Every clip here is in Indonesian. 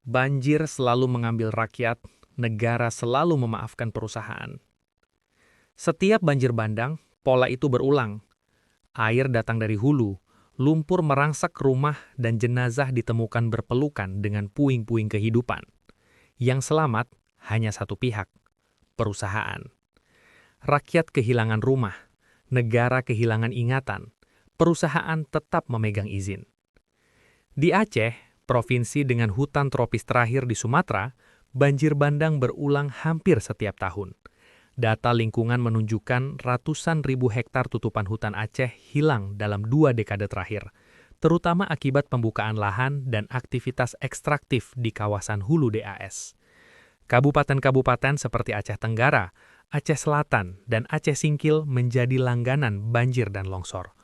Banjir selalu mengambil rakyat, negara selalu memaafkan perusahaan. Setiap banjir bandang, pola itu berulang. Air datang dari hulu, lumpur merangsak rumah dan jenazah ditemukan berpelukan dengan puing-puing kehidupan. Yang selamat hanya satu pihak, perusahaan. Rakyat kehilangan rumah, negara kehilangan ingatan, perusahaan tetap memegang izin. Di Aceh, provinsi dengan hutan tropis terakhir di Sumatera, banjir bandang berulang hampir setiap tahun. Data lingkungan menunjukkan ratusan ribu hektar tutupan hutan Aceh hilang dalam 2 dekade terakhir, terutama akibat pembukaan lahan dan aktivitas ekstraktif di kawasan hulu DAS. Kabupaten-kabupaten seperti Aceh Tenggara, Aceh Selatan, dan Aceh Singkil menjadi langganan banjir dan longsor.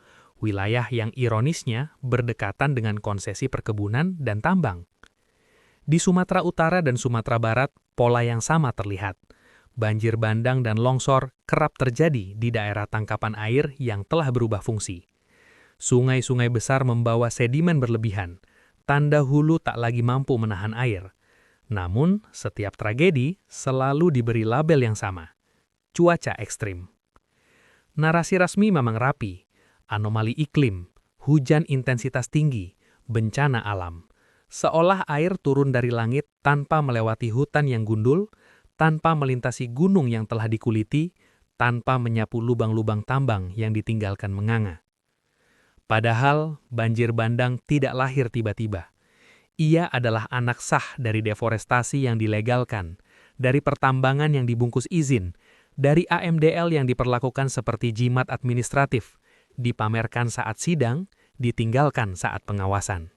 Wilayah yang ironisnya berdekatan dengan konsesi perkebunan dan tambang. Di Sumatera Utara dan Sumatera Barat, pola yang sama terlihat. Banjir bandang dan longsor kerap terjadi di daerah tangkapan air yang telah berubah fungsi. Sungai-sungai besar membawa sedimen berlebihan, tanda hulu tak lagi mampu menahan air. Namun, setiap tragedi selalu diberi label yang sama, cuaca ekstrim. Narasi resmi memang rapi, anomali iklim, hujan intensitas tinggi, bencana alam. Seolah air turun dari langit tanpa melewati hutan yang gundul, tanpa melintasi gunung yang telah dikuliti, tanpa menyapu lubang-lubang tambang yang ditinggalkan menganga. Padahal, banjir bandang tidak lahir tiba-tiba. Ia adalah anak sah dari deforestasi yang dilegalkan, dari pertambangan yang dibungkus izin, dari AMDL yang diperlakukan seperti jimat administratif, dipamerkan saat sidang, ditinggalkan saat pengawasan.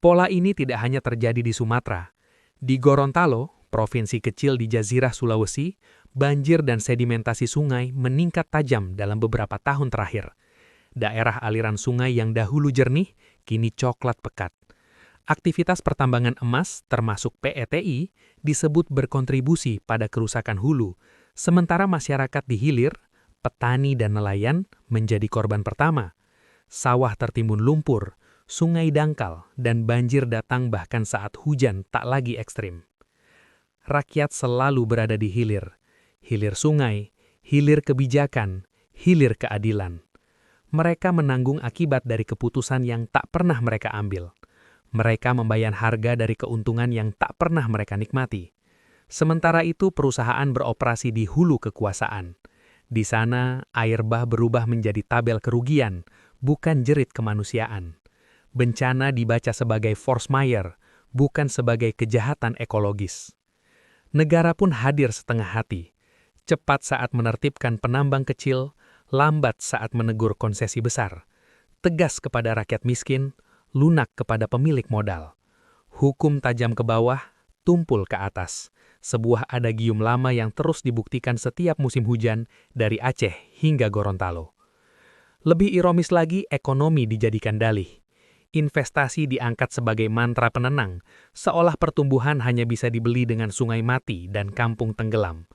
Pola ini tidak hanya terjadi di Sumatera. Di Gorontalo, provinsi kecil di Jazirah Sulawesi, banjir dan sedimentasi sungai meningkat tajam dalam beberapa tahun terakhir. Daerah aliran sungai yang dahulu jernih, kini coklat pekat. Aktivitas pertambangan emas, termasuk PETI, disebut berkontribusi pada kerusakan hulu, sementara masyarakat di hilir, petani dan nelayan menjadi korban pertama. Sawah tertimbun lumpur, sungai dangkal, dan banjir datang bahkan saat hujan tak lagi ekstrim. Rakyat selalu berada di hilir. Hilir sungai, hilir kebijakan, hilir keadilan. Mereka menanggung akibat dari keputusan yang tak pernah mereka ambil. Mereka membayar harga dari keuntungan yang tak pernah mereka nikmati. Sementara itu perusahaan beroperasi di hulu kekuasaan. Di sana, air bah berubah menjadi tabel kerugian, bukan jerit kemanusiaan. Bencana dibaca sebagai force majeure, bukan sebagai kejahatan ekologis. Negara pun hadir setengah hati, cepat saat menertibkan penambang kecil, lambat saat menegur konsesi besar, tegas kepada rakyat miskin, lunak kepada pemilik modal. Hukum tajam ke bawah, tumpul ke atas, sebuah adagium lama yang terus dibuktikan setiap musim hujan dari Aceh hingga Gorontalo. Lebih ironis lagi, ekonomi dijadikan dalih. Investasi diangkat sebagai mantra penenang, seolah pertumbuhan hanya bisa dibeli dengan sungai mati dan kampung tenggelam.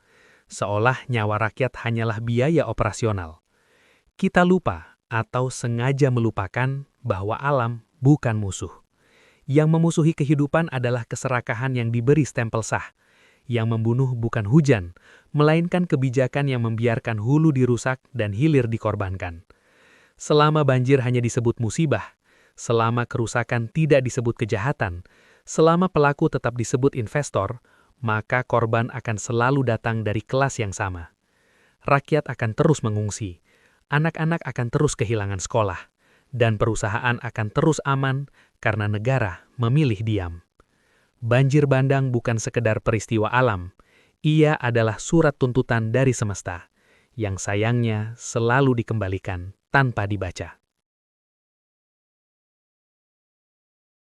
Seolah nyawa rakyat hanyalah biaya operasional. Kita lupa atau sengaja melupakan bahwa alam bukan musuh. Yang memusuhi kehidupan adalah keserakahan yang diberi stempel sah. Yang membunuh bukan hujan, melainkan kebijakan yang membiarkan hulu dirusak dan hilir dikorbankan. Selama banjir hanya disebut musibah, selama kerusakan tidak disebut kejahatan, selama pelaku tetap disebut investor, maka korban akan selalu datang dari kelas yang sama. Rakyat akan terus mengungsi, anak-anak akan terus kehilangan sekolah, dan perusahaan akan terus aman karena negara memilih diam. Banjir bandang bukan sekedar peristiwa alam, ia adalah surat tuntutan dari semesta, yang sayangnya selalu dikembalikan tanpa dibaca.